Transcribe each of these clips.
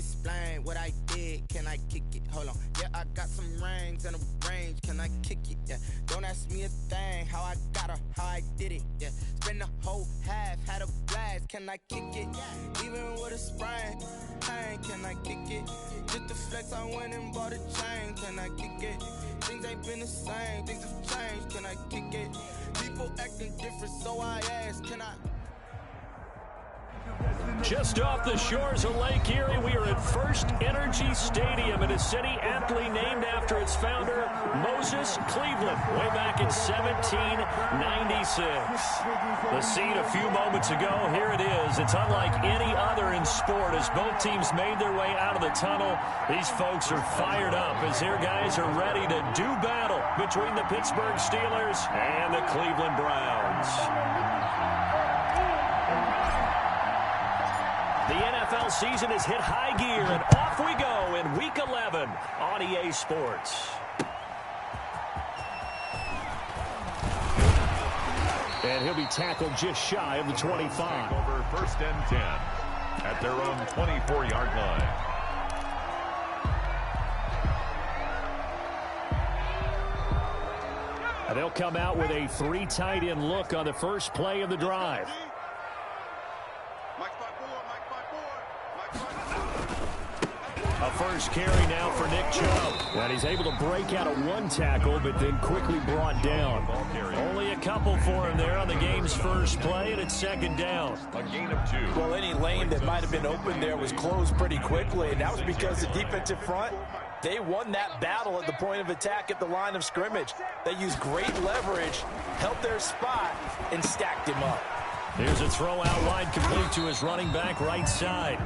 explain what I did. Can I kick it? Hold on. Yeah, I got some rings and a range. Can I kick it? Yeah. Don't ask me a thing. How I got her, how I did it. Yeah. Spend the whole half, had a blast. Can I kick it? Even with a sprain. Can I kick it? Just the flex, I went and bought a chain. Can I kick it? Things ain't been the same. Things have changed. Can I kick it? People acting different, so I ask, can I? Just off the shores of Lake Erie, we are at First Energy Stadium in a city aptly named after its founder, Moses Cleveland, way back in 1796. The scene a few moments ago, here it is. It's unlike any other in sport as both teams made their way out of the tunnel. These folks are fired up as their guys are ready to do battle between the Pittsburgh Steelers and the Cleveland Browns. The NFL season has hit high gear, and off we go in Week 11 on EA Sports. And he'll be tackled just shy of the 25. Over 1st and 10 at their own 24-yard line. And they'll come out with a 3 tight end look on the first play of the drive. A first carry now for Nick Chubb. And he's able to break out of 1 tackle, but then quickly brought down. Only a couple for him there on the game's first play, and it's 2nd down. A gain of 2. Well, any lane that might have been open there was closed pretty quickly, and that was because the defensive front, they won that battle at the point of attack at the line of scrimmage. They used great leverage, held their spot, and stacked him up. Here's a throw out wide, complete to his running back right side.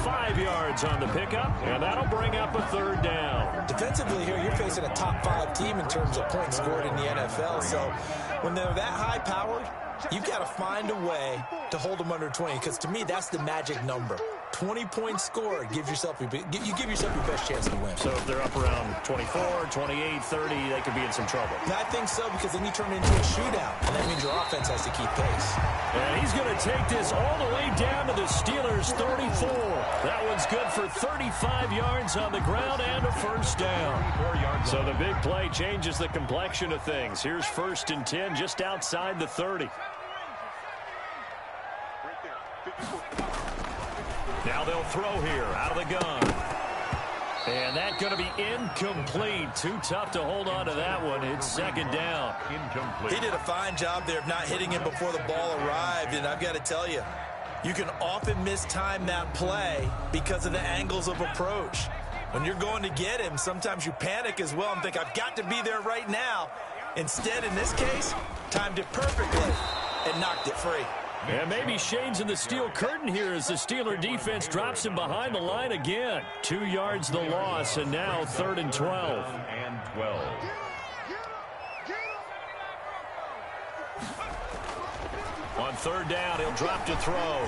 5 yards on the pickup, and that'll bring up a 3rd down. Defensively here, you're facing a top 5 team in terms of points scored in the NFL. So when they're that high-powered, you've got to find a way to hold them under 20, because to me, that's the magic number. 20 points scored, you give yourself your best chance to win. So if they're up around 24, 28, 30, they could be in some trouble. I think so, because then you turn it into a shootout, and that means your offense has to keep pace. And he's going to take this all the way down to the Steelers' 34. That one's good for 35 yards on the ground and a 1st down. So the big play changes the complexion of things. Here's 1st and 10 just outside the 30. Now they'll throw here out of the gun. And that's going to be incomplete. Too tough to hold on to that one. It's 2nd down. Incomplete. He did a fine job there of not hitting him before the ball arrived. And I've got to tell you, you can often mistime that play because of the angles of approach. When you're going to get him, sometimes you panic as well and think, I've got to be there right now. Instead, in this case, timed it perfectly and knocked it free. And maybe shades in the steel curtain here as the Steeler defense drops him behind the line again. 2 yards the loss, and now 3rd and 12. And 12. On 3rd down, he'll drop to throw.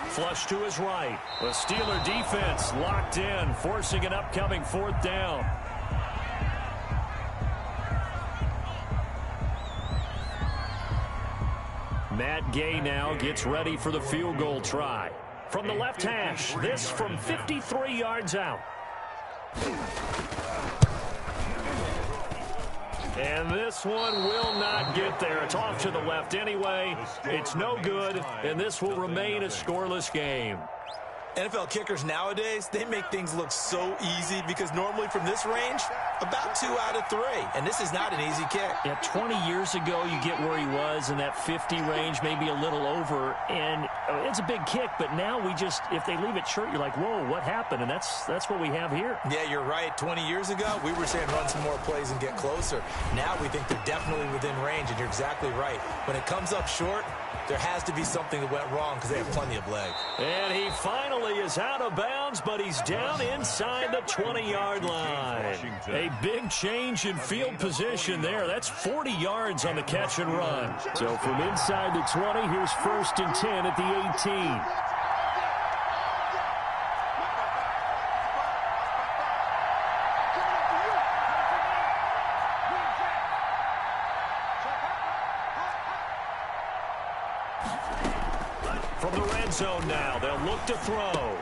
Flush to his right. The Steeler defense locked in, forcing an upcoming 4th down. Matt Gay now gets ready for the field goal try. From the left hash, this from 53 yards out. And this one will not get there. It's off to the left anyway. It's no good, and this will remain a scoreless game. NFL kickers nowadays, they make things look so easy because normally from this range, about 2 out of 3. And this is not an easy kick. Yeah, 20 years ago, you get where he was in that 50 range, maybe a little over. And it's a big kick, but now we just, if they leave it short, you're like, whoa, what happened? And that's what we have here. Yeah, you're right. 20 years ago, we were saying run some more plays and get closer. Now we think they're definitely within range, and you're exactly right. When it comes up short, there has to be something that went wrong because they have plenty of leg. And he finally is out of bounds, but he's down inside the 20-yard line. A big change in field position there. That's 40 yards on the catch and run. So from inside the 20, here's 1st and 10 at the 18. From the red zone now, they'll look to throw.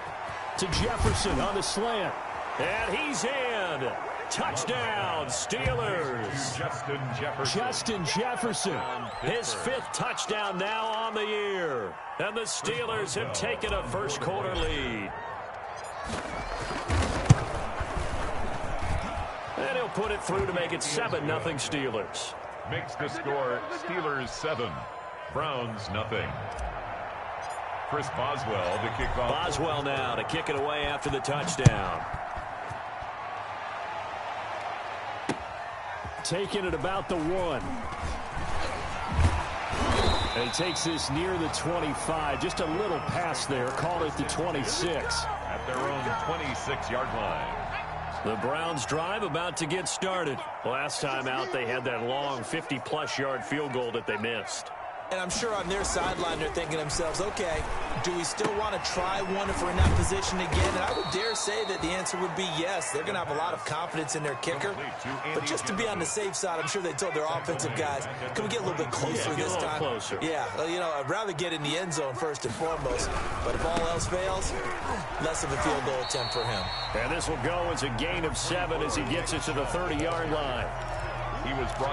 to Jefferson on the slant. And he's in. Touchdown, Steelers. Justin Jefferson. His 5th touchdown now on the year. And the Steelers have taken a first-quarter lead. And he'll put it through to make it 7-0 Steelers. Makes the score Steelers 7, Browns 0. Chris Boswell to kick off. Boswell now to kick it away after the touchdown. Taking it about the 1. And he takes this near the 25. Just a little pass there. Call it the 26. At their own 26-yard line. The Browns drive about to get started. Last time out, they had that long 50-plus yard field goal that they missed. And I'm sure on their sideline they're thinking to themselves, okay, do we still want to try one if we're in that position again? And I would dare say that the answer would be yes. They're going to have a lot of confidence in their kicker. But just to be on the safe side, I'm sure they told their offensive guys, can we get a little bit closer this time? Closer. Yeah, well, you know, I'd rather get in the end zone first and foremost. But if all else fails, less of a field goal attempt for him. And this will go as a gain of 7 as he gets it to the 30-yard line.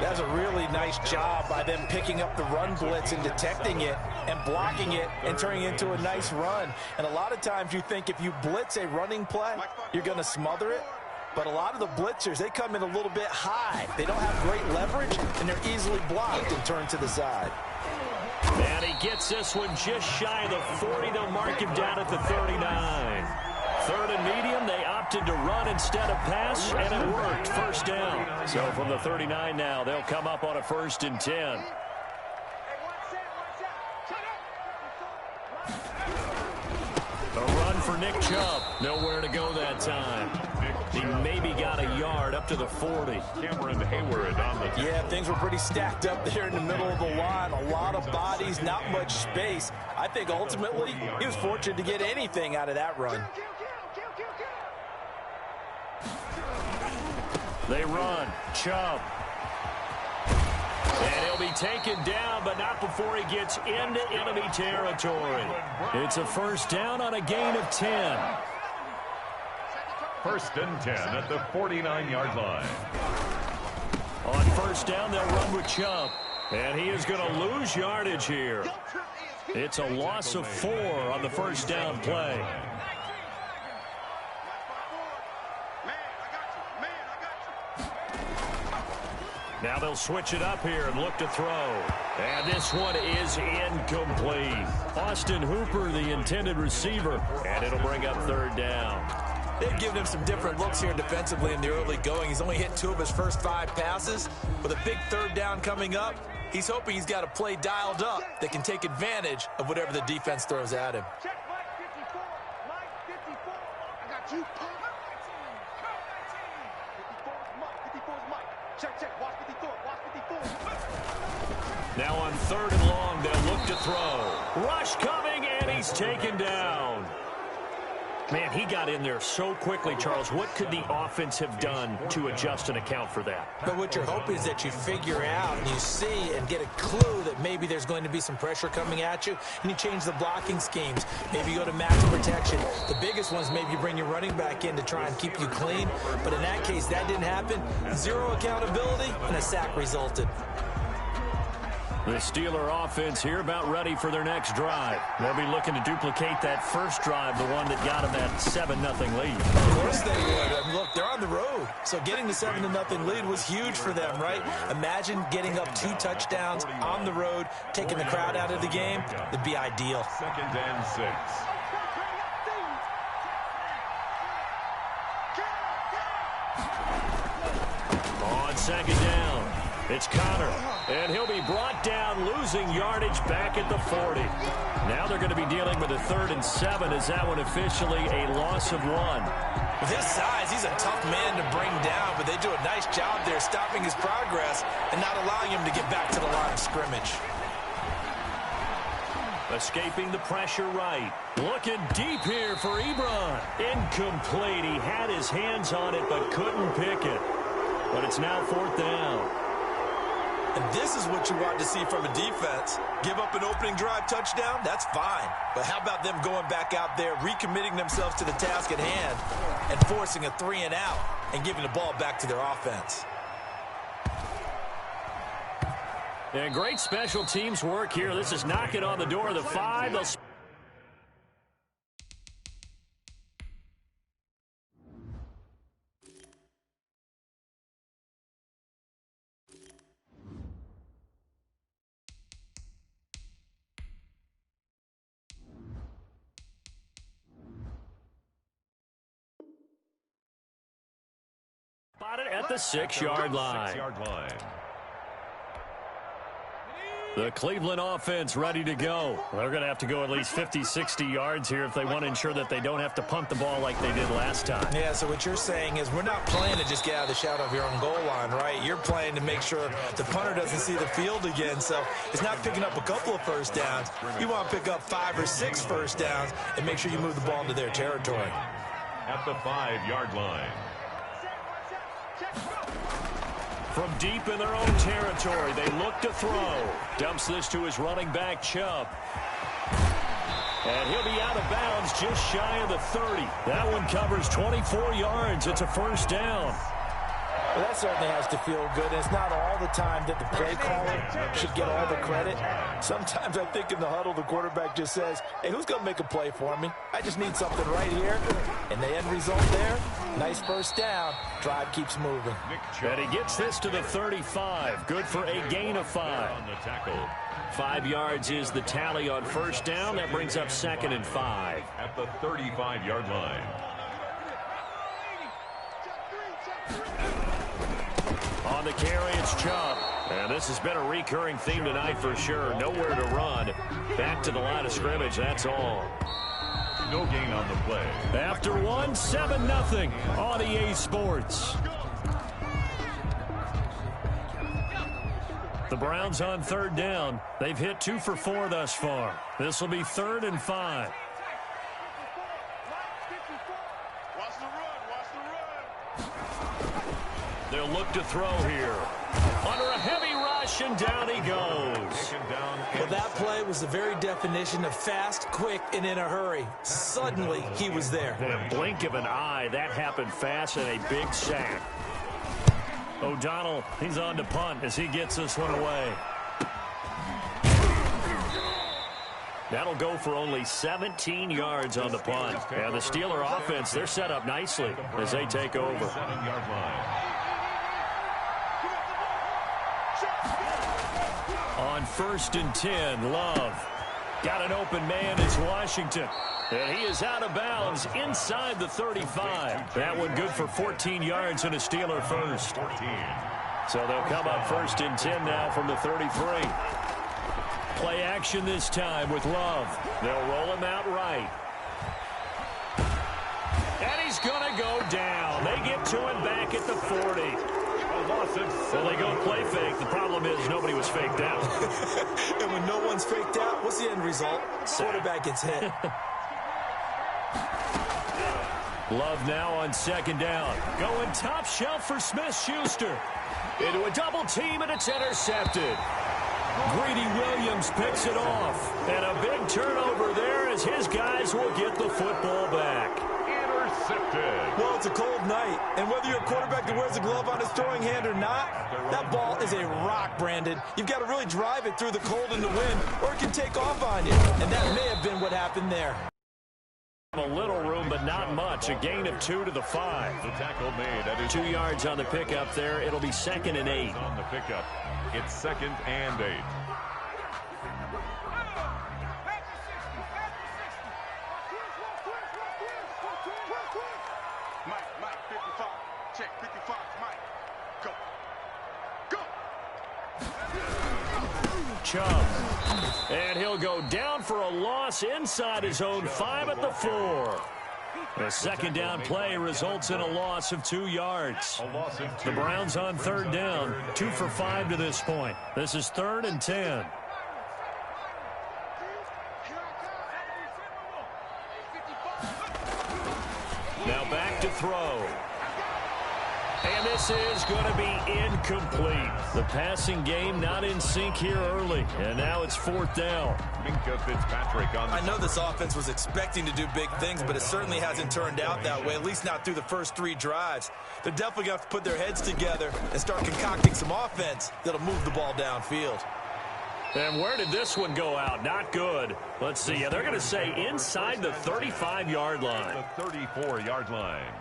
That's a really nice job by them picking up the run blitz and detecting it and blocking it and turning it into a nice run. And a lot of times you think if you blitz a running play, you're going to smother it. But a lot of the blitzers, they come in a little bit high. They don't have great leverage, and they're easily blocked and turned to the side. And he gets this one just shy of the 40. They'll mark him down at the 39. 3rd and medium, they opted to run instead of pass, and it worked. First down. So from the 39 now, they'll come up on a 1st and 10. A run for Nick Chubb. Nowhere to go that time. He maybe got a yard up to the 40. Cameron Hayward on the... Yeah, things were pretty stacked up there in the middle of the line. A lot of bodies, not much space. I think ultimately he was fortunate to get anything out of that run. They run. Chubb. And he'll be taken down, but not before he gets into enemy territory. It's a first down on a gain of 10. 1st and 10 at the 49-yard line. On first down, they'll run with Chubb. And he is going to lose yardage here. It's a loss of 4 on the first down play. Now they'll switch it up here and look to throw. And this one is incomplete. Austin Hooper, the intended receiver. And it'll bring up 3rd down. They've given him some different looks here defensively in the early going. He's only hit 2 of his first 5 passes. With a big 3rd down coming up, he's hoping he's got a play dialed up that can take advantage of whatever the defense throws at him. Check Mike 54. Mike 54. I got you. 54 is Mike. Check. Watch 54. Watch 54. Now on 3rd and long, they'll look to throw. Rush coming, and he's taken down. Man, he got in there so quickly, Charles. What could the offense have done to adjust and account for that? But what you're hoping is that you figure out and you see and get a clue that maybe there's going to be some pressure coming at you, and you change the blocking schemes. Maybe you go to max protection. The biggest ones, maybe you bring your running back in to try and keep you clean. But in that case, that didn't happen. 0 accountability, and a sack resulted. The Steeler offense here about ready for their next drive. They'll be looking to duplicate that first drive, the one that got them that 7-0 lead. Of course they would. I mean, look, they're on the road. So getting the 7-0 lead was huge for them, right? Imagine getting up 2 touchdowns on the road, taking the crowd out of the game. It'd be ideal. 2nd and 6. On 2nd down, it's Connor. And he'll be brought down, losing yardage back at the 40. Now they're going to be dealing with a 3rd and 7. Is that one officially a loss of 1? With his size, he's a tough man to bring down, but they do a nice job there stopping his progress and not allowing him to get back to the line of scrimmage. Escaping the pressure right. Looking deep here for Ebron. Incomplete. He had his hands on it but couldn't pick it. But it's now 4th down. And this is what you want to see from a defense. Give up an opening drive touchdown, that's fine. But how about them going back out there, recommitting themselves to the task at hand, and forcing a 3-and-out and giving the ball back to their offense. And great special teams work here. This is knocking on the door of the 5. They'll spot it at the 6-yard line. 6-yard line. The Cleveland offense ready to go. They're going to have to go at least 50, 60 yards here if they want to ensure that they don't have to punt the ball like they did last time. Yeah, so what you're saying is we're not playing to just get out of the shadow of your own goal line, right? You're playing to make sure the punter doesn't see the field again. So it's not picking up a couple of first downs. You want to pick up 5 or 6 first downs and make sure you move the ball into their territory. At the 5-yard line. From deep in their own territory, they look to throw. Dumps this to his running back, Chubb. And he'll be out of bounds just shy of the 30. That one covers 24 yards. It's a first down. Well, that certainly has to feel good. It's not all the time that the play caller should get all the credit. Sometimes I think in the huddle, the quarterback just says, hey, who's going to make a play for me? I just need something right here. And the end result there, nice first down. Drive keeps moving. And he gets this to the 35. Good for a gain of 5. On the tackle. 5 yards is the tally on first down. That brings up 2nd and 5. At the 35-yard line. On the carry, it's Chubb. And this has been a recurring theme tonight for sure. Nowhere to run. Back to the line of scrimmage, that's all. No gain on the play. After 1, 7-0 on EA Sports. The Browns on 3rd down. They've hit 2 for 4 thus far. This will be 3rd and 5. They'll look to throw here. Under a heavy rush, and down he goes. Well, that play was the very definition of fast, quick, and in a hurry. Suddenly, he was there. In a blink of an eye, that happened fast and a big sack. O'Donnell, he's on to punt as he gets this one away. That'll go for only 17 yards on the punt. And the Steeler offense, they're set up nicely as they take over. 7-yard line. On 1st and 10, Love. Got an open man, it's Washington. And he is out of bounds inside the 35. That one good for 14 yards and a Steeler first. 14. So they'll come up 1st and 10 now from the 33. Play action this time with Love. They'll roll him out right. And he's going to go down. They get to him back at the 40. Well, they go play fake. The problem is nobody was faked out. And when no one's faked out, what's the end result? Quarterback gets hit. Love now on 2nd down. Going top shelf for Smith-Schuster. Into a double team, and it's intercepted. Greedy Williams picks it off. And a big turnover there as his guys will get the football back. Intercepted. Well, it's a cold night, and whether you're a quarterback that wears a glove on his throwing hand or not, that ball is a rock, Brandon. You've got to really drive it through the cold and the wind, or it can take off on you. And that may have been what happened there. A little room, but not much. A gain of 2 to the 5. The tackle made at 2 yards on the pickup there. It'll be 2nd and 8. on the pickup. It's 2nd and 8. Mike, 55. Check, 55. Mike, go. Chubb. And he'll go down for a loss inside his own 5 at the 4. The 2nd down play results in a loss of 2 yards. The Browns on 3rd down, 2 for 5 to this point. This is 3rd and 10. Now back to throw. And this is going to be incomplete. The passing game not in sync here early. And now it's 4th down. Minkah Fitzpatrick on the... I know this offense was expecting to do big things, but it certainly hasn't turned out that way, at least not through the first 3 drives. They're definitely going to have to put their heads together and start concocting some offense that'll move the ball downfield. And where did this one go out? Not good. Let's see. They're going to say inside the 35-yard line. The 34-yard line.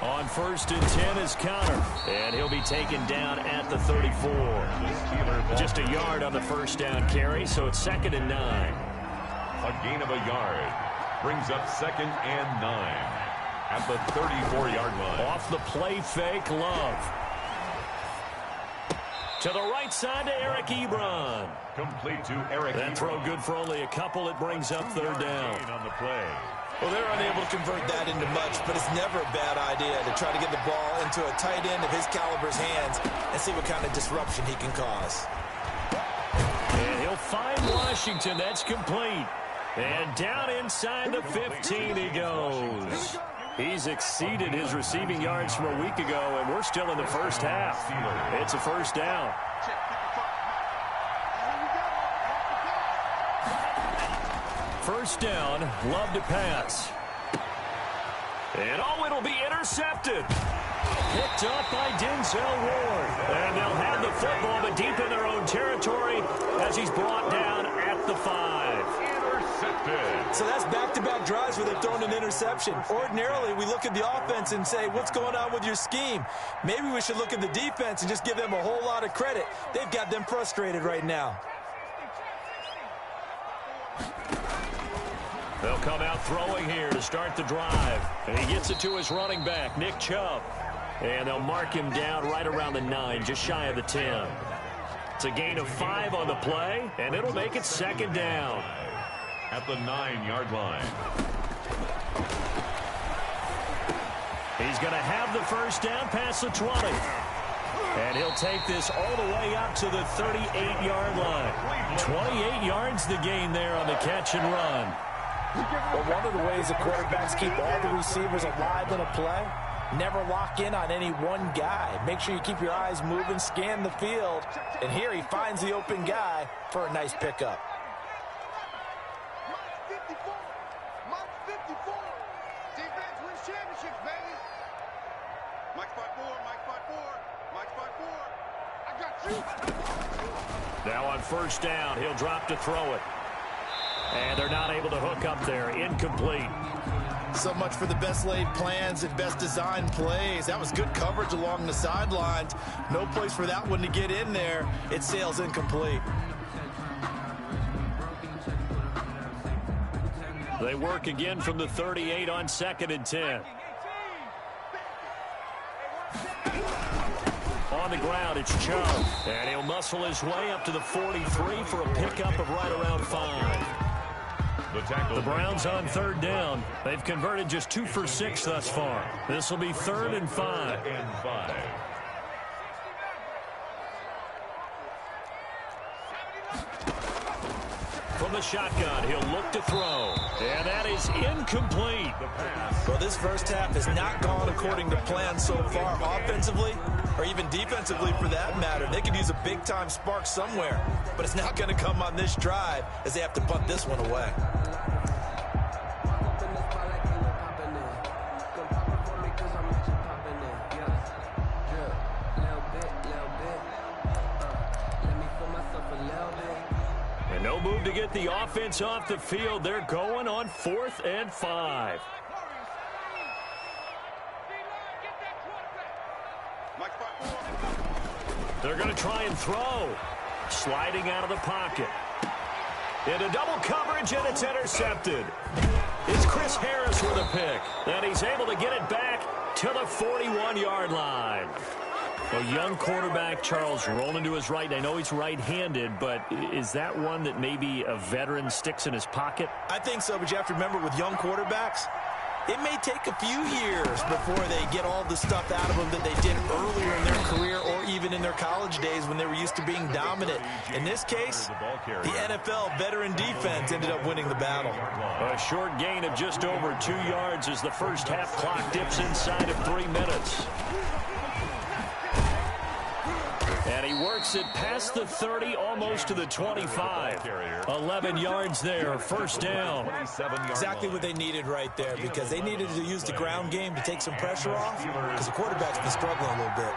On 1st and 10 is Conner, and he'll be taken down at the 34. Just a yard on the first down carry, so it's 2nd and 9. A gain of a yard brings up 2nd and 9 at the 34-yard line. Off the play fake, Love. To the right side to Eric Ebron. Complete to Eric That Ebron. throw good for only a couple. It brings up 3rd down. Gain on the play. Well, they're unable to convert that into much, but it's never a bad idea to try to get the ball into a tight end of his caliber's hands and see what kind of disruption he can cause. And he'll find Washington. That's complete. And down inside the 15 he goes. He's exceeded his receiving yards from a week ago, and we're still in the first half. It's a 1st down. First down, Love to pass. And it'll be intercepted. Picked up by Denzel Ward. And they'll have the football, but deep in their own territory as he's brought down at the 5. Intercepted. So that's back-to-back drives where they've thrown an interception. Ordinarily, we look at the offense and say, what's going on with your scheme? Maybe we should look at the defense and just give them a whole lot of credit. They've got them frustrated right now. They'll come out throwing here to start the drive. And he gets it to his running back, Nick Chubb. And they'll mark him down right around the 9, just shy of the 10. It's a gain of 5 on the play, and it'll make it 2nd down. At the 9-yard line. He's going to have the first down past the 20. And he'll take this all the way up to the 38-yard line. 28 yards the gain there on the catch and run. Well, one of the ways the quarterbacks keep all the receivers alive in a play, never lock in on any one guy. Make sure you keep your eyes moving, scan the field. And here he finds the open guy for a nice pickup. Mike 54. Mike 54. Defense wins championships, baby. Mike 54. Mike 54. Mike 54. I got you. Now on first down, he'll drop to throw it. And they're not able to hook up there. Incomplete. So much for the best laid plans and best designed plays. That was good coverage along the sidelines. No place for that one to get in there. It sails incomplete. They work again from the 38 on 2nd and 10. On the ground, it's Chubb. And he'll muscle his way up to the 43 for a pickup of right around 5. The Browns on 3rd down. They've converted just 2 for 6 thus far. This will be 3rd and 5. From the shotgun, he'll look to throw. And that is incomplete. Well, this first half has not gone according to plan so far offensively, or even defensively for that matter. They could use a big-time spark somewhere, but it's not going to come on this drive as they have to punt this one away. And no move to get the offense off the field. They're going on 4th and 5. They're going to try and throw. Sliding out of the pocket. Into double coverage, and it's intercepted. It's Chris Harris with a pick. And he's able to get it back to the 41-yard line. A young quarterback, Charles, rolling to his right. I know he's right-handed, but is that one that maybe a veteran sticks in his pocket? I think so, but you have to remember with young quarterbacks, It may take a few years before they get all the stuff out of them that they did earlier in their career or even in their college days when they were used to being dominant. In this case, the NFL veteran defense ended up winning the battle. A short gain of just over 2 yards as the first half clock dips inside of 3 minutes. And he works it past the 30, almost to the 25. 11 yards there, first down. Exactly what they needed right there, because they needed to use the ground game to take some pressure off, because the quarterback's been struggling a little bit.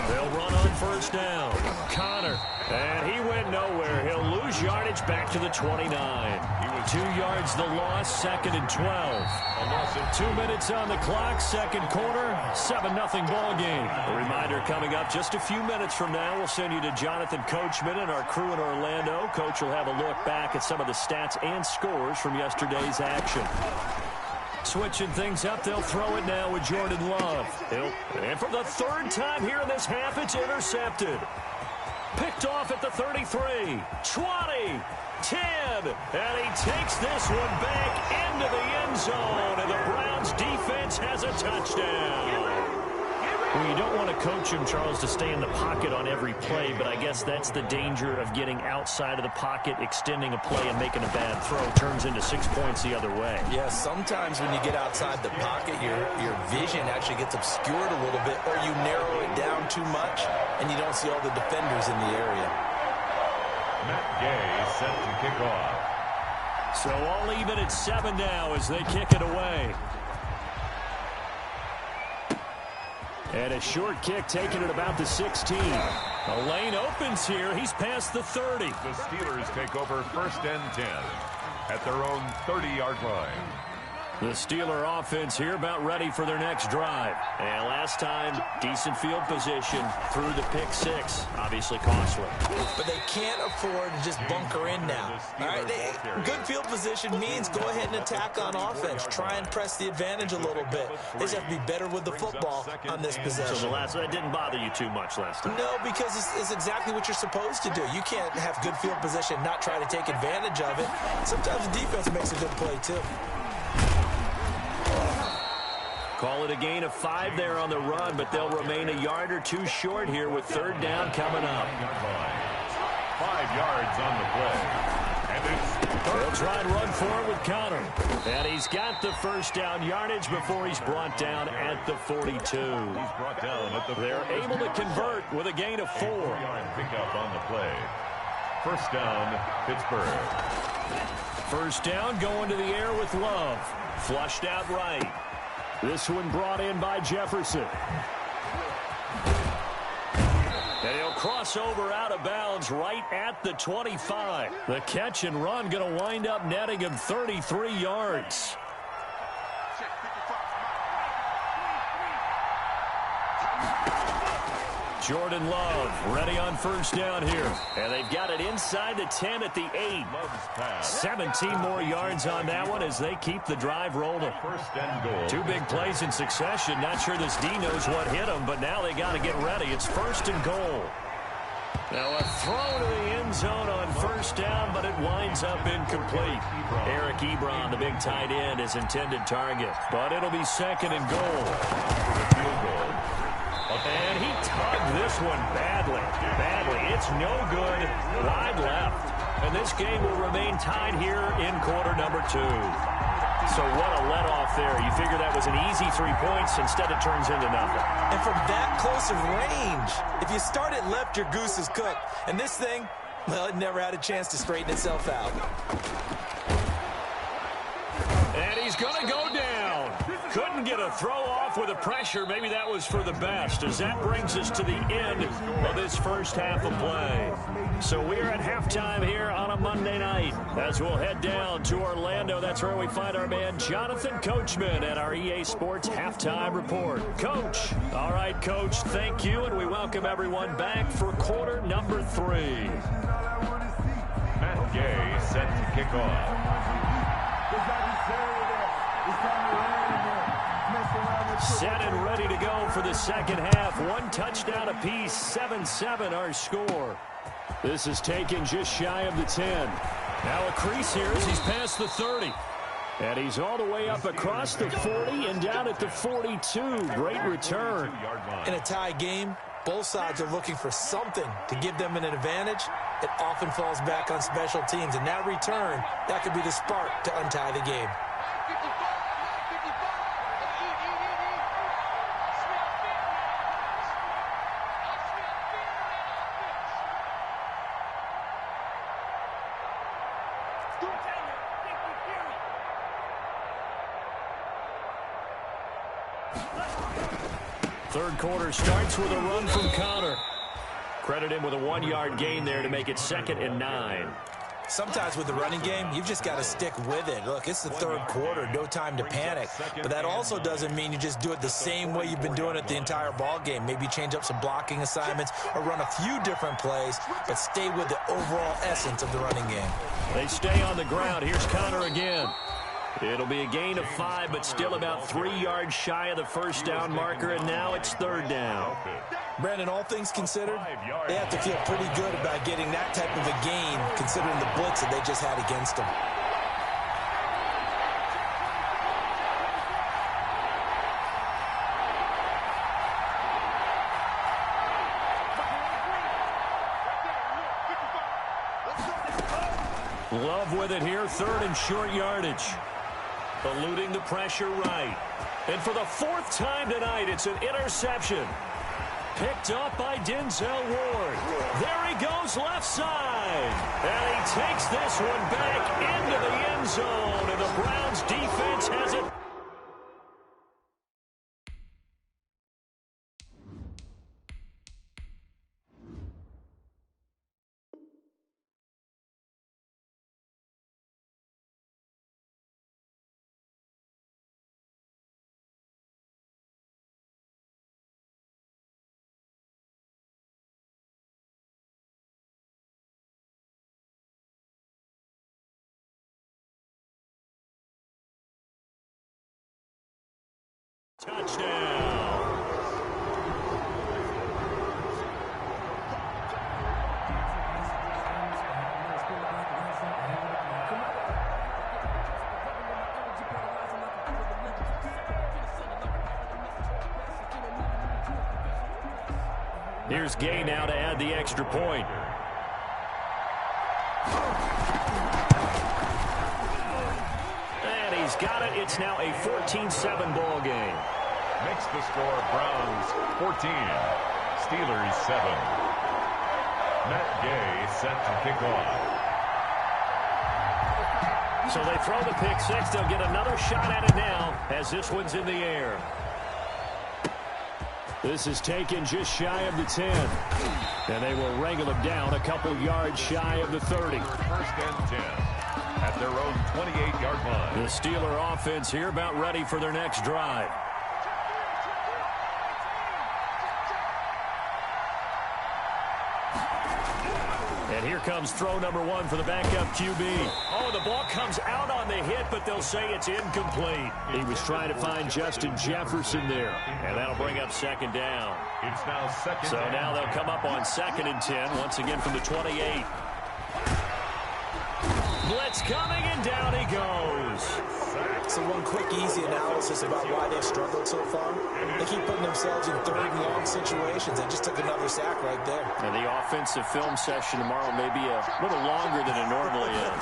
They'll run on first down. Connor, and he went nowhere. He'll lose yardage back to the 29. 2 yards the loss, second and 12. 2 minutes on the clock, second quarter, 7-0 ball game. A reminder coming up just a few minutes from now, we'll send you to Jonathan Coachman and our crew in Orlando. Coach will have a look back at some of the stats and scores from yesterday's action. Switching things up, they'll throw it now with Jordan Love. And for the third time here in this half, it's intercepted. Picked off at the 33, 20, 10, and he takes this one back into the end zone, and the Browns defense has a touchdown. Well, you don't want to coach him, Charles, to stay in the pocket on every play, but I guess that's the danger of getting outside of the pocket, extending a play, and making a bad throw. Turns into 6 points the other way. Yeah, sometimes when you get outside the pocket, your vision actually gets obscured a little bit, or you narrow it down too much, and you don't see all the defenders in the area. Matt Gay set to kick off. So all even at 7 now as they kick it away. And a short kick taken at about the 16. A lane opens here. He's past the 30. The Steelers take over first and 10 at their own 30-yard line. The Steeler offense here about ready for their next drive. And last time, decent field position through the pick six. Obviously costly. But they can't afford to just bunker in now. All right, good field position means go ahead and attack on offense. Try and press the advantage a little bit. They just have to be better with the football on this possession. So that didn't bother you too much last time? No, because it's exactly what you're supposed to do. You can't have good field position, not try to take advantage of it. Sometimes the defense makes a good play, too. Call it a gain of 5 there on the run, but they'll remain a yard or two short here with third down coming up. 5 yards on the play. And they'll try and run for it with Connor. And he's got the first down yardage before he's brought down at the 42. They're able to convert with a gain of 4. Pick up on the play. First down, Pittsburgh. First down going to the air with Love. Flushed out right. This one brought in by Jefferson. And he'll cross over out of bounds right at the 25. The catch and run going to wind up netting him 33 yards. Jordan Love ready on first down here. And they've got it inside the 10 at the 8. 17 more yards on that one as they keep the drive rolling. First and goal. 2 big plays in succession. Not sure this D knows what hit him, but now they got to get ready. It's first and goal. Now a throw to the end zone on first down, but it winds up incomplete. Eric Ebron, the big tight end, is intended target. But it'll be second and goal. And he tugged this one badly. It's no good. Wide left. And this game will remain tied here in quarter number 2. So what a let-off there. You figure that was an easy 3 points. Instead, it turns into nothing. And from that close of range, if you start it left, your goose is cooked. And this thing, well, it never had a chance to straighten itself out. And he's going to go down. Couldn't get a throw off with the pressure. Maybe that was for the best, as that brings us to the end of this first half of play. So we're at halftime here on a Monday night as we'll head down to Orlando. That's where we find our man Jonathan Coachman at our EA Sports Halftime Report. Coach. All right, Coach, thank you, and we welcome everyone back for quarter number 3. Matt Gay set to kick off. Set and ready to go for the second half. 1 touchdown apiece, 7-7 our score. This is taken just shy of the 10. Now a crease here as he's past the 30. And he's all the way up across the 40 and down at the 42. Great return. In a tie game, both sides are looking for something to give them an advantage. It often falls back on special teams. And that return, that could be the spark to untie the game. Third quarter starts with a run from Connor. Credit him with a 1-yard gain there to make it 2nd and 9. Sometimes with the running game, you've just got to stick with it. Look, it's the third quarter, no time to panic. But that also doesn't mean you just do it the same way you've been doing it the entire ball game. Maybe change up some blocking assignments or run a few different plays, but stay with the overall essence of the running game. They stay on the ground. Here's Connor again. It'll be a gain of 5, but still about 3 yards shy of the first down marker, and now it's 3rd down. Brandon, all things considered, they have to feel pretty good about getting that type of a gain, considering the blitz that they just had against them. Love with it here, 3rd and short yardage. Eluding the pressure right. And for the 4th time tonight, it's an interception. Picked up by Denzel Ward. There he goes left side. And he takes this one back into the end zone. And the Browns defense has it. Touchdown. Here's Gay now to add the extra point. And he's got it. It's now a 14-7 ball game. Makes the score Browns 14, Steelers 7. Matt Gay set to kick off. So they throw the pick six. They'll get another shot at it now as this one's in the air. This is taken just shy of the 10. And they will wrangle him down a couple yards shy of the 30. 1st and 10 at their own 28-yard line. The Steeler offense here about ready for their next drive. And here comes throw number 1 for the backup QB. Oh, the ball comes out on the hit, but they'll say it's incomplete. He was trying to find Justin Jefferson there, and that'll bring up 2nd down. It's now 2nd. So now they'll come up on 2nd and 10, once again from the 28. Blitz coming, and down he goes. So one quick, easy analysis about why they've struggled so far. They keep putting themselves in 3rd and long situations. They just took another sack right there. And the offensive film session tomorrow may be a little longer than it normally is.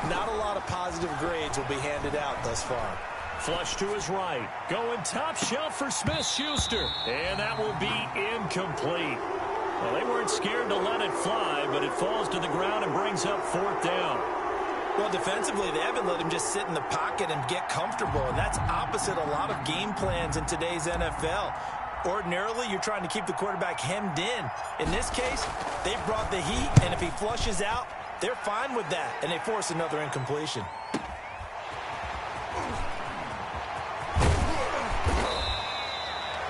Not a lot of positive grades will be handed out thus far. Flush to his right. Going top shelf for Smith-Schuster. And that will be incomplete. Well, they weren't scared to let it fly, but it falls to the ground and brings up 4th down. Well, defensively, they haven't let him just sit in the pocket and get comfortable, and that's opposite a lot of game plans in today's NFL. Ordinarily, you're trying to keep the quarterback hemmed in. In this case, they brought the heat, and if he flushes out, they're fine with that, and they force another incompletion.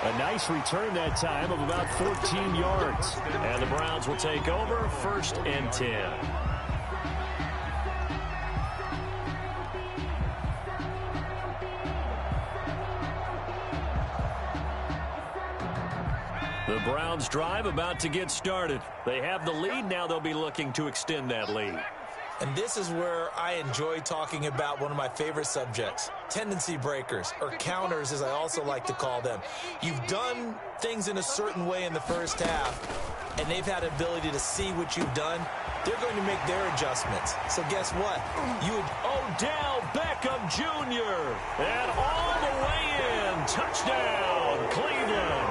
A nice return that time of about 14 yards. And the Browns will take over 1st and 10. The Browns drive about to get started. They have the lead. Now they'll be looking to extend that lead. And this is where I enjoy talking about one of my favorite subjects, tendency breakers, or counters as I also like to call them. You've done things in a certain way in the first half, and they've had ability to see what you've done. They're going to make their adjustments. So guess what? Odell Beckham Jr. And all the way in. Touchdown, Cleveland.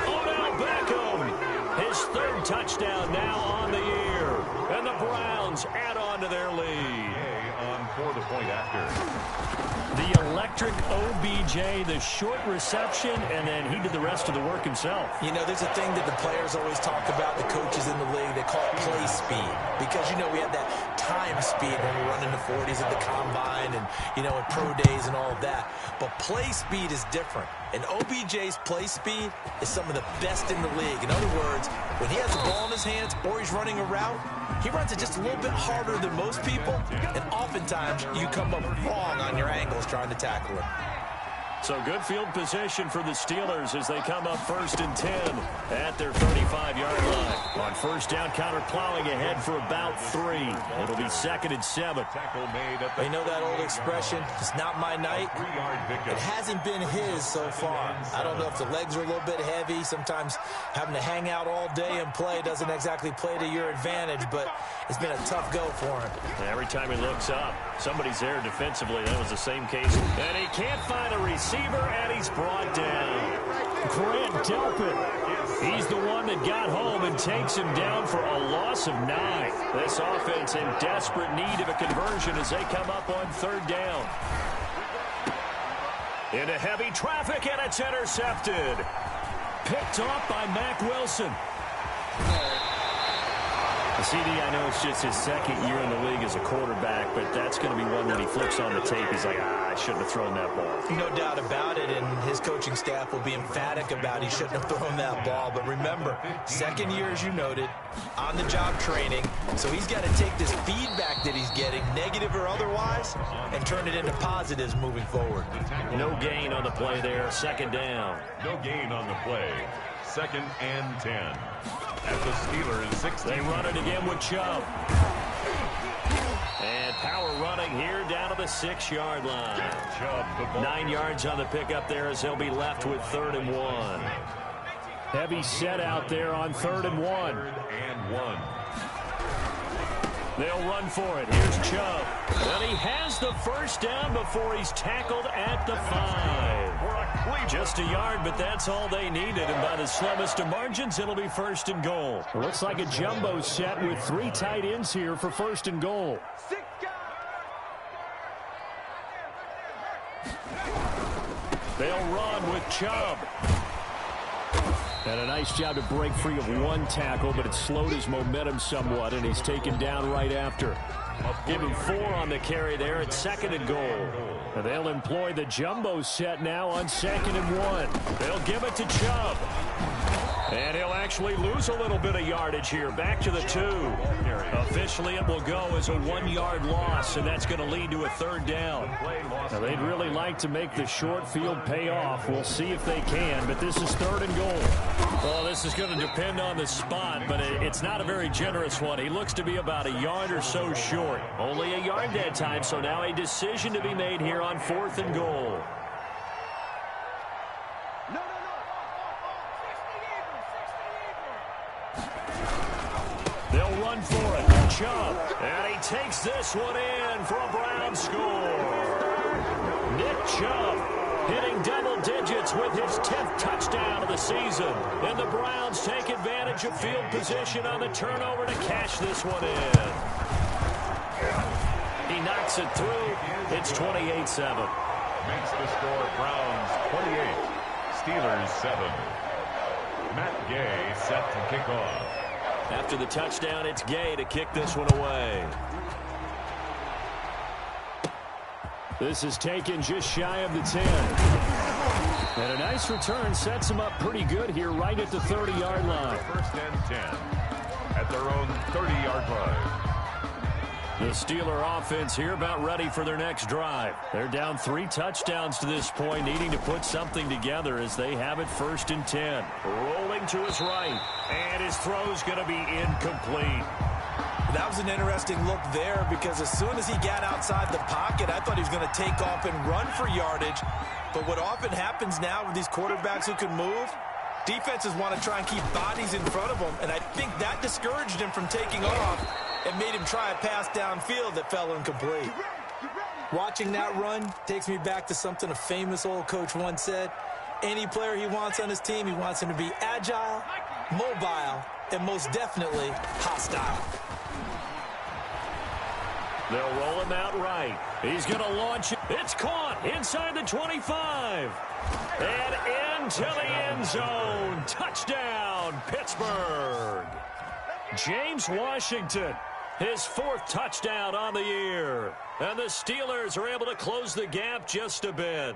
Odell Beckham, his third touchdown now on the year. And the Browns add on to their lead. On for the point after. The electric OBJ, the short reception, and then he did the rest of the work himself. You know, there's a thing that the players always talk about, the coaches in the league, they call it play speed. Because, you know, we have that time speed when we run in the 40s at the combine and, you know, at pro days and all of that. But play speed is different. And OBJ's play speed is some of the best in the league. In other words, when he has the ball in his hands or he's running a route, he runs it just a little bit harder than most people. And oftentimes, you come up wrong on your angles trying to tackle him. So good field position for the Steelers as they come up 1st and 10 at their 35-yard line. On first down, counter plowing ahead for about 3. It'll be 2nd and 7. You know that old expression, it's not my night? It hasn't been his so far. I don't know if the legs are a little bit heavy. Sometimes having to hang out all day and play doesn't exactly play to your advantage, but it's been a tough go for him. Every time he looks up, somebody's there defensively. That was the same case. And he can't find a receiver, and he's brought down. Grant Delpit, he's the one that got home and takes him down for a loss of 9. This offense in desperate need of a conversion as they come up on 3rd down. Into heavy traffic, and it's intercepted. Picked off by Mack Wilson. CD, I know it's just his 2nd year in the league as a quarterback, but that's going to be one when he flips on the tape. He's like, I shouldn't have thrown that ball. No doubt about it, and his coaching staff will be emphatic about he shouldn't have thrown that ball. But remember, 2nd year, as you noted, on-the-job training, so he's got to take this feedback that he's getting, negative or otherwise, and turn it into positives moving forward. No gain on the play there, 2nd down. No gain on the play, 2nd and 10. At the Steelers 16. They run it again with Chubb. And power running here down to the 6-yard line. Chubb, 9 yards on the pickup there as they'll be left with 3rd and 1. Heavy set out there on 3rd and 1. 3rd and 1. They'll run for it. Here's Chubb. And he has the first down before he's tackled at the 5. Just a yard, but that's all they needed. And by the slimmest of margins, it'll be 1st and goal. It looks like a jumbo set with 3 tight ends here for 1st and goal. They'll run with Chubb. And a nice job to break free of 1 tackle, but it slowed his momentum somewhat, and he's taken down right after. Give him 4 on the carry there at 2nd and goal. And they'll employ the jumbo set now on 2nd and 1. They'll give it to Chubb. And he'll actually lose a little bit of yardage here. Back to the 2. Officially, it will go as a 1-yard loss, and that's going to lead to a 3rd down. Now, they'd really like to make the short field pay off. We'll see if they can, but this is 3rd and goal. Well, this is going to depend on the spot, but it's not a very generous one. He looks to be about a yard or so short. Only a yard that time, so now a decision to be made here on 4th and goal. They'll run for it. Chubb. And he takes this one in for a Brown score. Nick Chubb hitting double digits with his 10th touchdown of the season. And the Browns take advantage of field position on the turnover to cash this one in. He knocks it through. It's 28-7. Makes the score Browns 28, Steelers 7. Matt Gay set to kick off. After the touchdown, it's Gay to kick this one away. This is taken just shy of the 10. And a nice return sets him up pretty good here right at the 30-yard line. 1st and 10 at their own 30-yard line. The Steeler offense here about ready for their next drive. They're down 3 touchdowns to this point, needing to put something together as they have it 1st and 10. Rolling to his right, and his throw's going to be incomplete. That was an interesting look there because as soon as he got outside the pocket, I thought he was going to take off and run for yardage. But what often happens now with these quarterbacks who can move, defenses want to try and keep bodies in front of them, and I think that discouraged him from taking off and made him try a pass downfield that fell incomplete. Watching that run takes me back to something a famous old coach once said. Any player he wants on his team, he wants him to be agile, mobile, and most definitely hostile. They'll roll him out right. He's going to launch it. It's caught inside the 25. And into the end zone. Touchdown, Pittsburgh. James Washington, his 4th touchdown on the year. And the Steelers are able to close the gap just a bit.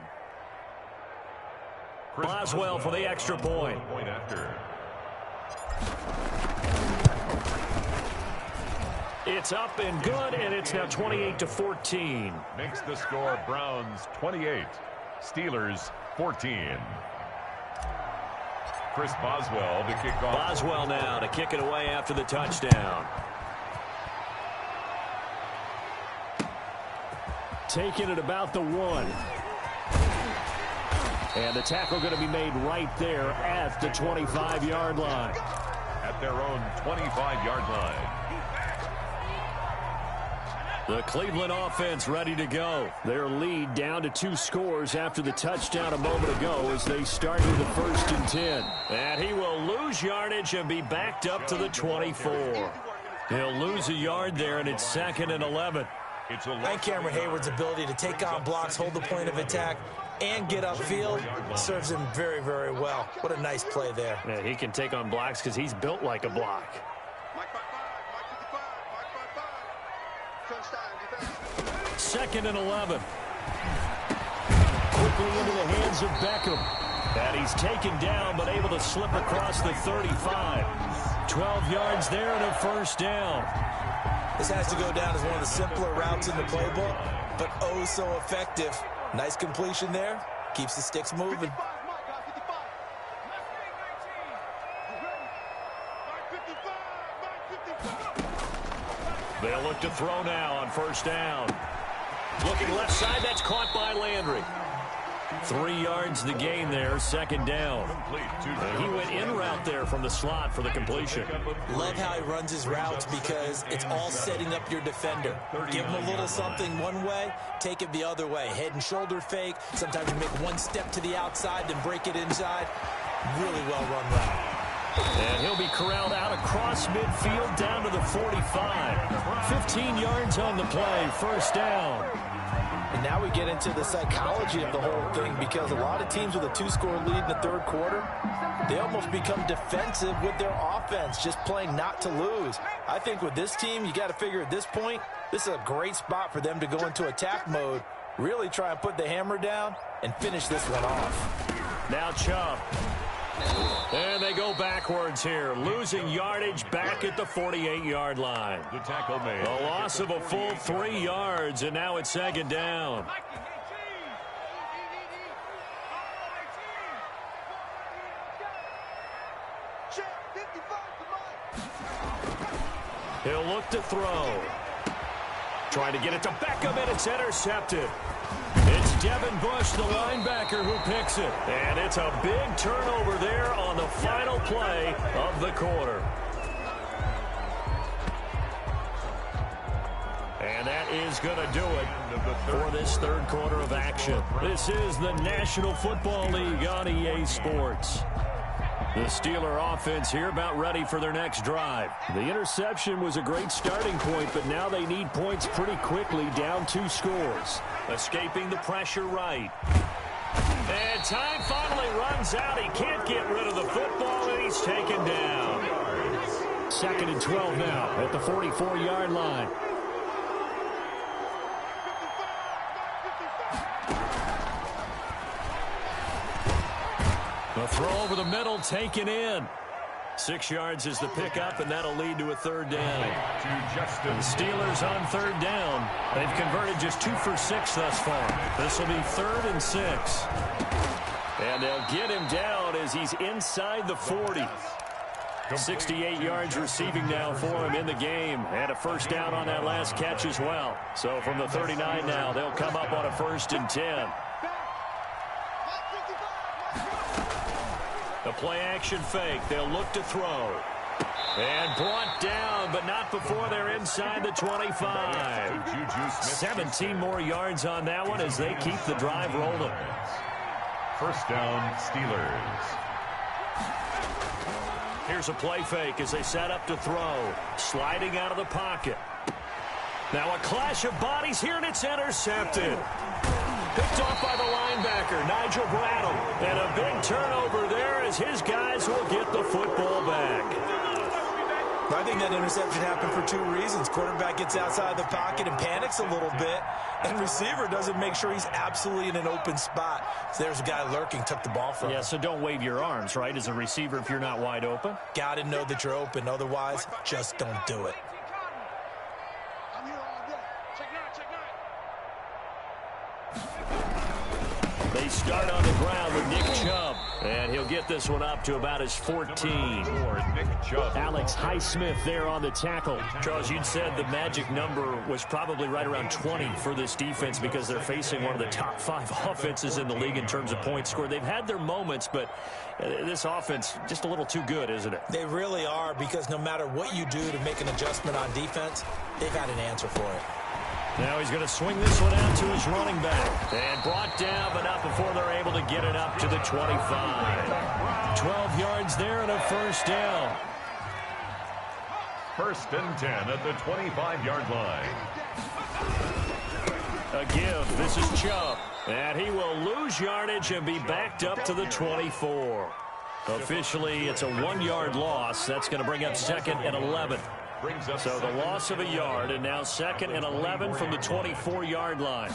Boswell for the extra point. It's up and good, and it's now 28-14. Makes the score Browns 28, Steelers 14. Chris Boswell to kick off. Boswell now to kick it away after the touchdown. Taking it about the 1. And the tackle going to be made right there at the 25-yard line. At their own 25-yard line. The Cleveland offense ready to go. Their lead down to 2 scores after the touchdown a moment ago as they start with the 1st and 10. And he will lose yardage and be backed up to the 24. He'll lose a yard there, and it's 2nd and 11. And Cameron Hayward's ability to take on blocks, hold the point of attack, and get upfield serves him very, very well. What a nice play there. Yeah, he can take on blocks because he's built like a block. 2nd and 11. Quickly into the hands of Beckham. And he's taken down but able to slip across the 35. 12 yards there and a 1st down. This has to go down as one of the simpler routes in the playbook, but oh so effective. Nice completion there. Keeps the sticks moving. They'll look to throw now on 1st down. Looking left side, that's caught by Landry. 3 yards the gain there, 2nd down. And he went in route there from the slot for the completion. Love how he runs his routes because it's all setting up your defender. Give him a little something one way, take it the other way. Head and shoulder fake. Sometimes you make one step to the outside, then break it inside. Really well run route. And he'll be corralled out across midfield down to the 45. 15 yards on the play, 1st down. And now we get into the psychology of the whole thing because a lot of teams with a 2-score lead in the 3rd quarter, they almost become defensive with their offense, just playing not to lose. I think with this team, you got to figure at this point, this is a great spot for them to go into attack mode, really try and put the hammer down and finish this one off. Now Chubb. And they go backwards here, losing yardage back at the 48-yard line. The tackle made. A loss of a full 3 yards, and now it's 2nd down. He'll look to throw. Trying to get it to Beckham, and it's intercepted. It's Devin Bush, the linebacker, who picks it. And it's a big turnover there on the final play of the quarter. And that is going to do it for this 3rd quarter of action. This is the National Football League on EA Sports. The Steeler offense here about ready for their next drive. The interception was a great starting point, but now they need points pretty quickly, down 2 scores. Escaping the pressure right. And time finally runs out. He can't get rid of the football, and he's taken down. 2nd and 12 now at the 44-yard line. The throw over the middle taken in. 6 yards is the pickup, and that'll lead to a third down. The Steelers on third down. They've converted just 2 for 6 thus far. This will be 3rd and 6. And they'll get him down as he's inside the 40. 68 yards receiving now for him in the game. And a first down on that last catch as well. So from the 39 now, they'll come up on a 1st and 10. The play-action fake. They'll look to throw. And brought down, but not before they're inside the 25. 17 more yards on that one as they keep the drive rolling. First down, Steelers. Here's a play fake as they set up to throw. Sliding out of the pocket. Now a clash of bodies here, and it's intercepted. Picked off by the linebacker, Nigel Bradham. And a big turnover there as his guys will get the football back. I think that interception happened for 2 reasons. Quarterback gets outside the pocket and panics a little bit, and receiver doesn't make sure he's absolutely in an open spot. So there's a guy lurking, took the ball from him. Yeah, so don't wave your arms, right, as a receiver if you're not wide open. Got to know that you're open. Otherwise, just don't do it. I'm here all day. Check 9, check 9. They start on the ground with Nick Chubb, and he'll get this one up to about his 14. Alex Highsmith there on the tackle. Charles, you'd said the magic number was probably right around 20 for this defense because they're facing one of the top 5 offenses in the league in terms of points scored. They've had their moments, but this offense just a little too good, isn't it? They really are, because no matter what you do to make an adjustment on defense, they've got an answer for it. Now he's going to swing this one out to his running back. And brought down, but not before they're able to get it up to the 25. 12 yards there and a first down. 1st and 10 at the 25-yard line. A give. This is Chubb. And he will lose yardage and be backed up to the 24. Officially, it's a 1-yard loss. That's going to bring up 2nd and 11. So the loss of a yard, and now 2nd and 11 from the 24-yard line.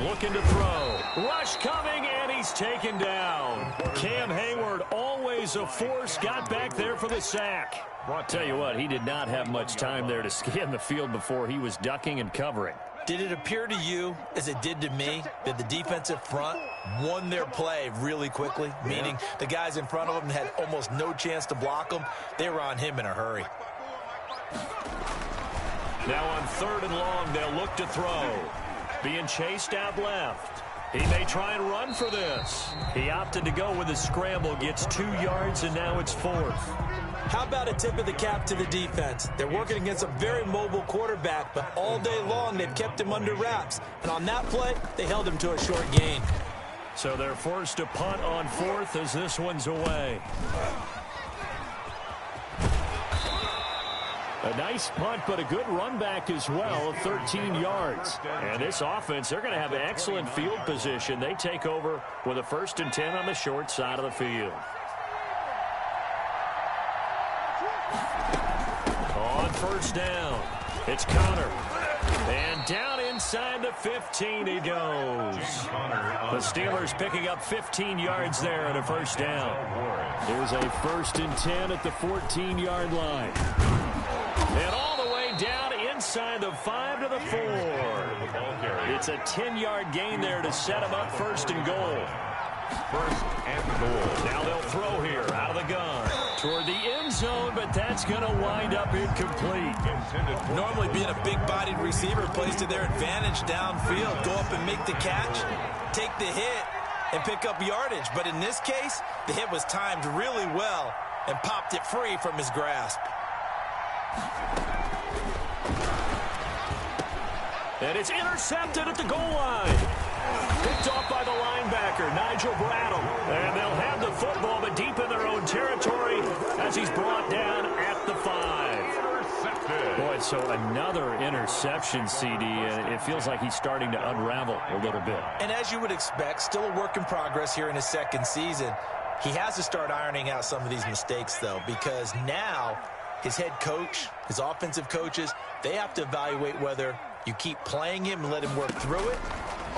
Looking to throw. Rush coming, and he's taken down. Cam Hayward, always a force, got back there for the sack. I'll tell you what, he did not have much time there to scan the field before he was ducking and covering. Did it appear to you, as it did to me, that the defensive front won their play really quickly? Meaning the guys in front of them had almost no chance to block them. They were on him in a hurry. Now on 3rd and long, they'll look to throw. Being chased out left. He may try and run for this. He opted to go with a scramble, gets 2 yards, and now it's 4th. How about a tip of the cap to the defense? They're working against a very mobile quarterback, but all day long they've kept him under wraps. And on that play, they held him to a short gain. So they're forced to punt on 4th as this one's away. A nice punt, but a good run back as well of 13 yards. And this offense, they're going to have an excellent field position. They take over with a 1st and 10 on the short side of the field. On 1st down, it's Connor. And down inside the 15 he goes. The Steelers picking up 15 yards there and a first down. There's a 1st and 10 at the 14-yard line. And all the way down inside the 5 to the 4. It's a 10-yard gain there to set them up 1st and goal. 1st and goal. Now they'll throw here out of the gun toward the end zone, but that's going to wind up incomplete. Normally being a big-bodied receiver plays to their advantage downfield. Go up and make the catch, take the hit, and pick up yardage. But in this case, the hit was timed really well and popped it free from his grasp. And it's intercepted at the goal line. Picked off by the linebacker, Nigel Bradham. And they'll have the football, but deep in their own territory as he's brought down at the 5. Boy, so another interception, CD. It feels like he's starting to unravel a little bit. And as you would expect, still a work in progress here in his 2nd season. He has to start ironing out some of these mistakes, though, because now his head coach, his offensive coaches, they have to evaluate whether you keep playing him and let him work through it,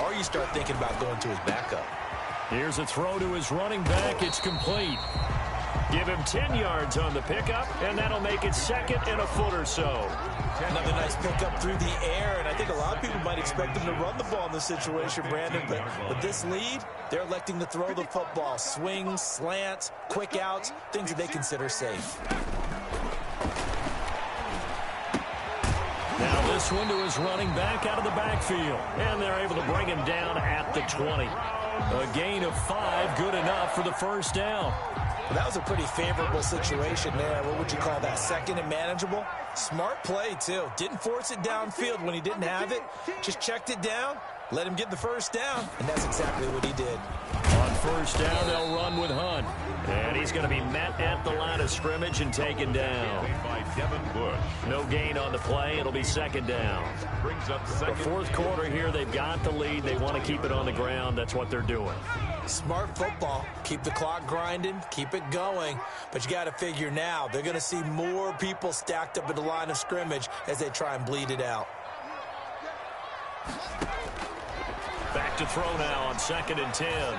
or you start thinking about going to his backup. Here's a throw to his running back. It's complete. Give him 10 yards on the pickup, and that'll make it second and a foot or so. Another nice pickup through the air, and I think a lot of people might expect him to run the ball in this situation, Brandon, but with this lead, they're electing to throw the football. Swings, slants, quick outs, things that they consider safe. Now this one to his running back out of the backfield, and they're able to bring him down at the 20. A gain of 5, good enough for the first down. Well, that was a pretty favorable situation there. What would you call that? Second and manageable? Smart play, too. Didn't force it downfield when he didn't have it. Just checked it down, let him get the first down, and that's exactly what he did. On first down, they'll run with Hunt. And he's going to be met at the line of scrimmage and taken down. By Devin Bush. No gain on the play. It'll be second down. Brings up The second. fourth quarter here, they've got the lead. They want to keep it on the ground. That's what they're doing. Smart football. Keep the clock grinding. Keep it going. But you got to figure now, they're going to see more people stacked up at the line of scrimmage as they try and bleed it out. Back to throw now on 2nd and 10.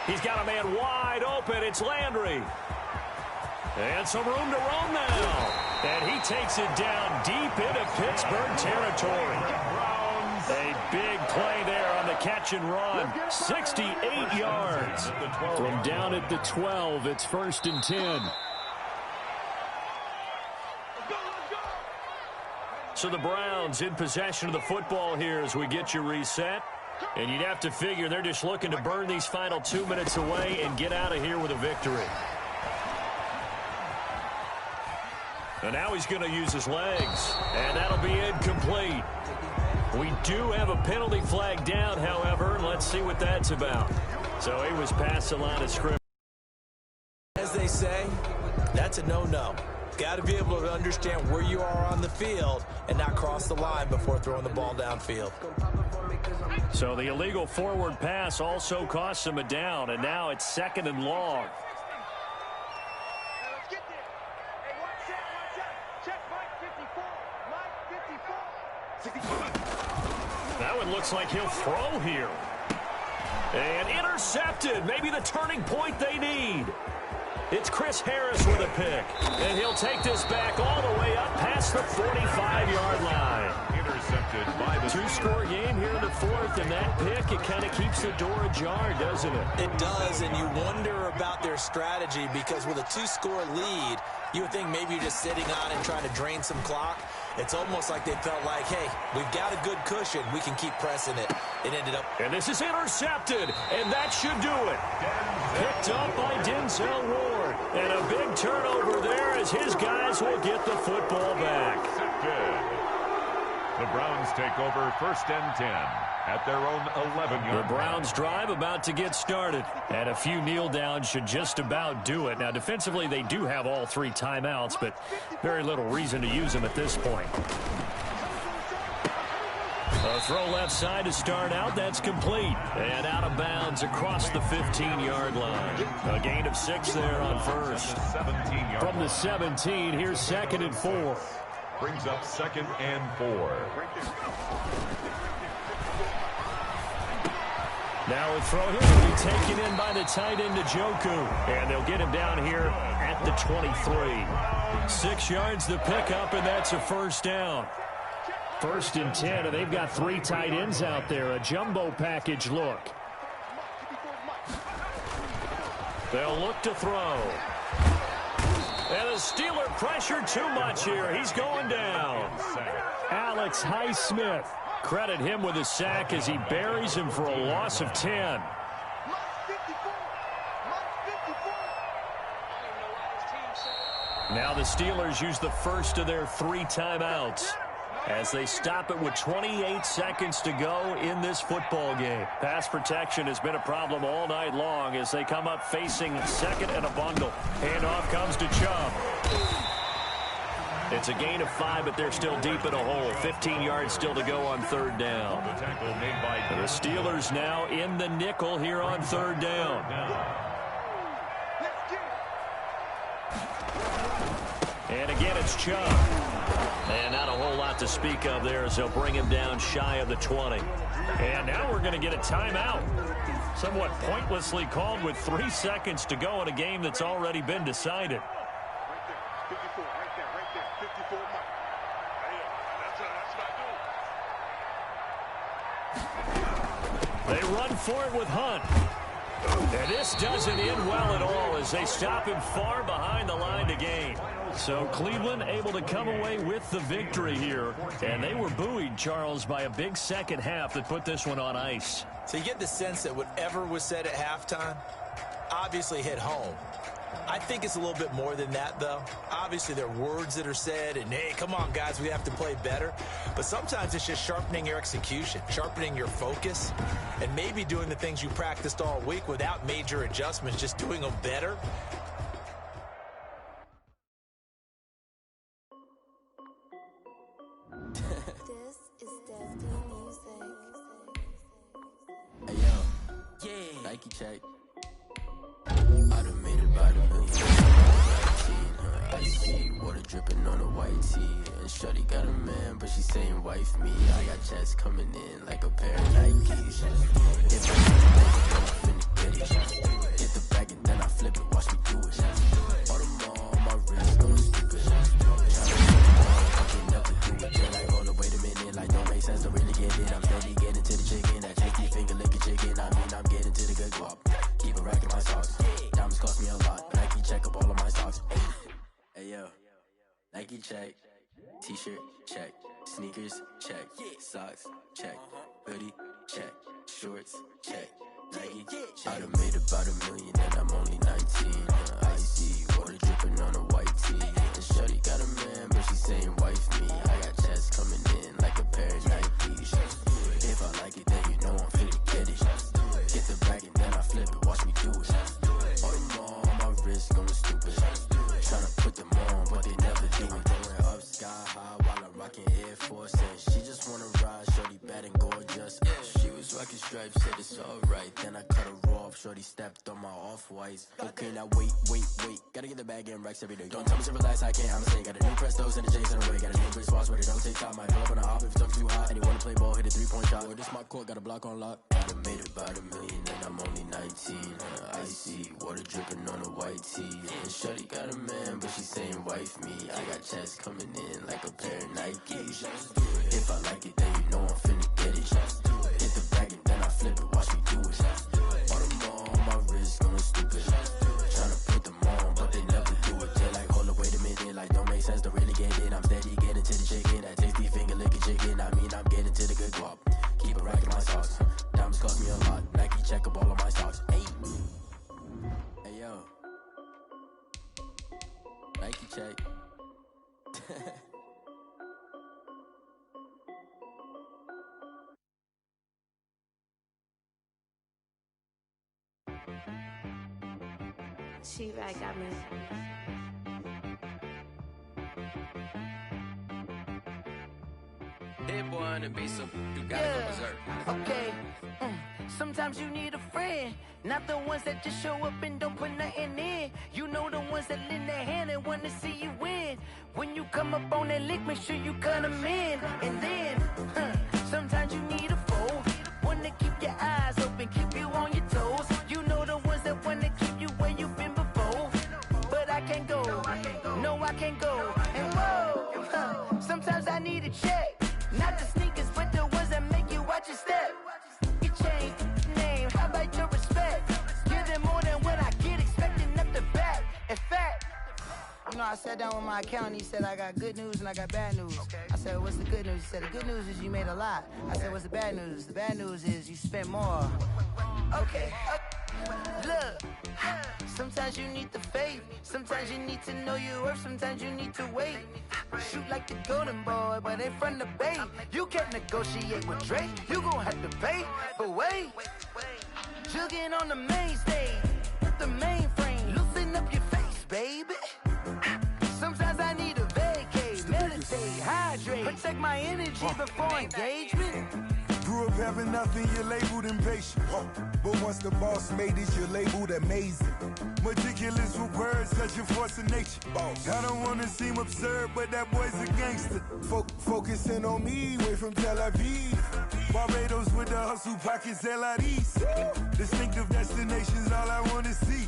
He's got a man wide open. It's Landry. And some room to roam now. And he takes it down deep into Pittsburgh territory. A big play there on the catch and run. 68 yards. From down at the 12, it's 1st and 10. So the Browns in possession of the football here as we get you reset. And you'd have to figure they're just looking to burn these final 2 minutes away and get out of here with a victory. And now he's going to use his legs. And that'll be incomplete. We do have a penalty flag down, however. Let's see what that's about. So he was past the line of scrimmage. As they say, that's a no-no. Got to be able to understand where you are on the field and not cross the line before throwing the ball downfield. So the illegal forward pass also costs him a down, and now it's 2nd and long. That one looks like he'll throw here. And intercepted. Maybe the turning point they need. It's Chris Harris with a pick. And he'll take this back all the way up past the 45-yard line. Intercepted by the Two-score game here in the fourth, and that pick, it kind of keeps the door ajar, doesn't it? It does, and you wonder about their strategy because with a 2-score lead, you would think maybe you're just sitting on and trying to drain some clock. It's almost like they felt like, hey, we've got a good cushion. We can keep pressing it. It ended up. And this is intercepted, and that should do it. Picked up by Denzel Ward. And a big turnover there as his guys will get the football back. The Browns take over 1st and 10 at their own 11-yard. The Browns drive about to get started. And a few kneel downs should just about do it. Now, defensively, they do have all 3 timeouts, but very little reason to use them at this point. A throw left side to start out. That's complete. And out of bounds across the 15-yard line. A gain of 6 there on first. From the 17, here's 2nd and 4. Brings up 2nd and 4. Now a throw here will be taken in by the tight end Njoku. And they'll get him down here at the 23. 6 yards the pickup, and that's a first down. 1st and 10, and they've got 3 tight ends out there. A jumbo package look. They'll look to throw. And the Steeler pressure too much here. He's going down. Alex Highsmith. Credit him with a sack as he buries him for a loss of 10. Now the Steelers use the first of their 3 timeouts as they stop it with 28 seconds to go in this football game. Pass protection has been a problem all night long as they come up facing 2nd and a bundle. Handoff comes to Chubb. It's a gain of 5, but they're still deep in a hole. 15 yards still to go on 3rd down. The Steelers now in the nickel here on 3rd down. And again, it's Chubb. And not a whole lot to speak of there as they'll bring him down shy of the 20. And now we're going to get a timeout. Somewhat pointlessly called with 3 seconds to go in a game that's already been decided. Right there, 54, right there, 54, Mike. They run for it with Hunt. And this doesn't end well at all as they stop him far behind the line to gain. So Cleveland able to come away with the victory here. And they were buoyed, Charles, by a big second half that put this one on ice. So you get the sense that whatever was said at halftime obviously hit home. I think it's a little bit more than that, though. Obviously, there are words that are said, and, hey, come on, guys, we have to play better. But sometimes it's just sharpening your execution, sharpening your focus, and maybe doing the things you practiced all week without major adjustments, just doing them better. This is Destiny Music. Hey, yo. Yeah. Nike check. I done made it by the million. I see water dripping on a white tee. And shorty got a man, but she saying wife me. I got checks coming in like a pair of Nikes. If I finna get it, hit the bag and then I flip it. Watch me do it. All the more on my wrist going stupid. I can never do it. They're like, hold up, wait a minute. Like, don't make sense, don't really get it. I'm steady getting to the chicken. That tasty finger licking chicken. I mean, I'm getting to the good guap. Keep a rack in my socks. Diamonds cost me a lot. Nike check up all of my socks. Hey, yo. Nike check. T-shirt check. Sneakers check. Socks check. Hoodie check. Shorts check. Nike I done made about $1 million and I'm only 19. Icy water dripping on a white tee. And shorty got a man, but she saying wife me. I got checks coming in like a pair of Nikes. If I like it, then you know I'm finna get it. Get the bag and then I flip it. Watch me do it. All the more on my wrist going stupid. Tryna put them on, but they never do it. Going up sky high while I'm rocking Air Force. And she just wanna ride, shorty bad and gorgeous. She was rocking stripes, said it's alright. Then I cut her off, shorty stepped on my off-whites. Okay, now wait. Gotta get the bag and racks every day. Don't tell me to relax, I can't, I'ma say. Got a new Prestos and the J's in the way. Got a new Chris Boss, but it don't take time. Might pull up on a hop if it's talking too hot. And you wanna play ball, hit a 3-point shot. Or this my court, got a block on lock. I done made about $1 million and I'm only 19. Icy water dripping on a white tee. And shorty got a man, but she saying wife me. I got checks coming in like a pair of Nikes. If I like it, then you know I'm finna get it. Hit the bag and then I flip it, watch me do it. All the more on my wrist going stupid. Tryna put them on, but they never do it. They're like, hold up, wait a minute. Like, don't make sense, don't really get it. I'm steady getting to the chicken. That tasty finger licking chicken. I mean, I'm getting to the good guap. Keep a rack in my socks. Diamonds cost me a lot. Nike check up all of my stocks. Hey, yo. Nike check. She-Rag got me. Hit boy on the beat, so you gotta go berserk. Okay. Sometimes you need a friend, not the ones that just show up and don't put nothing in. You know the ones that lend their hand and want to see you win. When you come up on that lick, make sure you cut them in. And then, sometimes you need a foe, one to keep your eyes open, keep you on your toes. You know the ones that want to keep you where you've been before. But I can't go, no I can't go. And whoa, sometimes I need a check. Not the sneakers, but the ones that make you watch your step. You change name, how about your respect? Give them more than what I get, expecting up the back. In fact, you know, I sat down with my accountant, he said I got good news and I got bad news. I said, what's the good news? He said, the good news is you made a lot. I said, what's the bad news? The bad news is you spent more. Okay. Look, sometimes you need the faith, sometimes you need to know your worth, sometimes you need to wait. Shoot like the golden boy, but in front of the bay. You can't negotiate with Drake, you gon' have to pay. But wait, jugging on the main stage, the mainframe, loosen up your face, baby. Sometimes I need a vacate, meditate, hydrate, protect my energy before engagement. Grew up having nothing, you're labeled impatient. But once the boss made it, you're labeled amazing. Meticulous with words, such a force of nature. I don't wanna seem absurd, but that boy's a gangster. Focusing on me, way from Tel Aviv. Barbados with the hustle pockets, LIDs. Distinctive destinations, all I wanna see.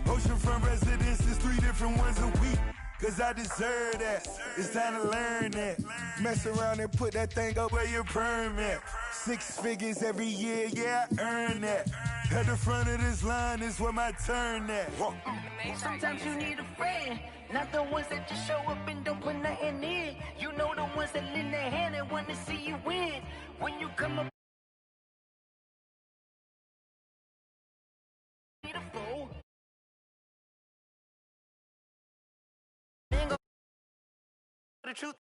Oceanfront residences, 3 different ones a week. Cause I deserve that, it's time to learn that. Mess around and put that thing up where your perm at. 6 figures every year, yeah, I earn that. At the front of this line is where my turn at. Sometimes you need a friend, not the ones that just show up and don't put nothing in. You know the ones that lend their hand and want to see you win. When you come up, need a fool. The truth.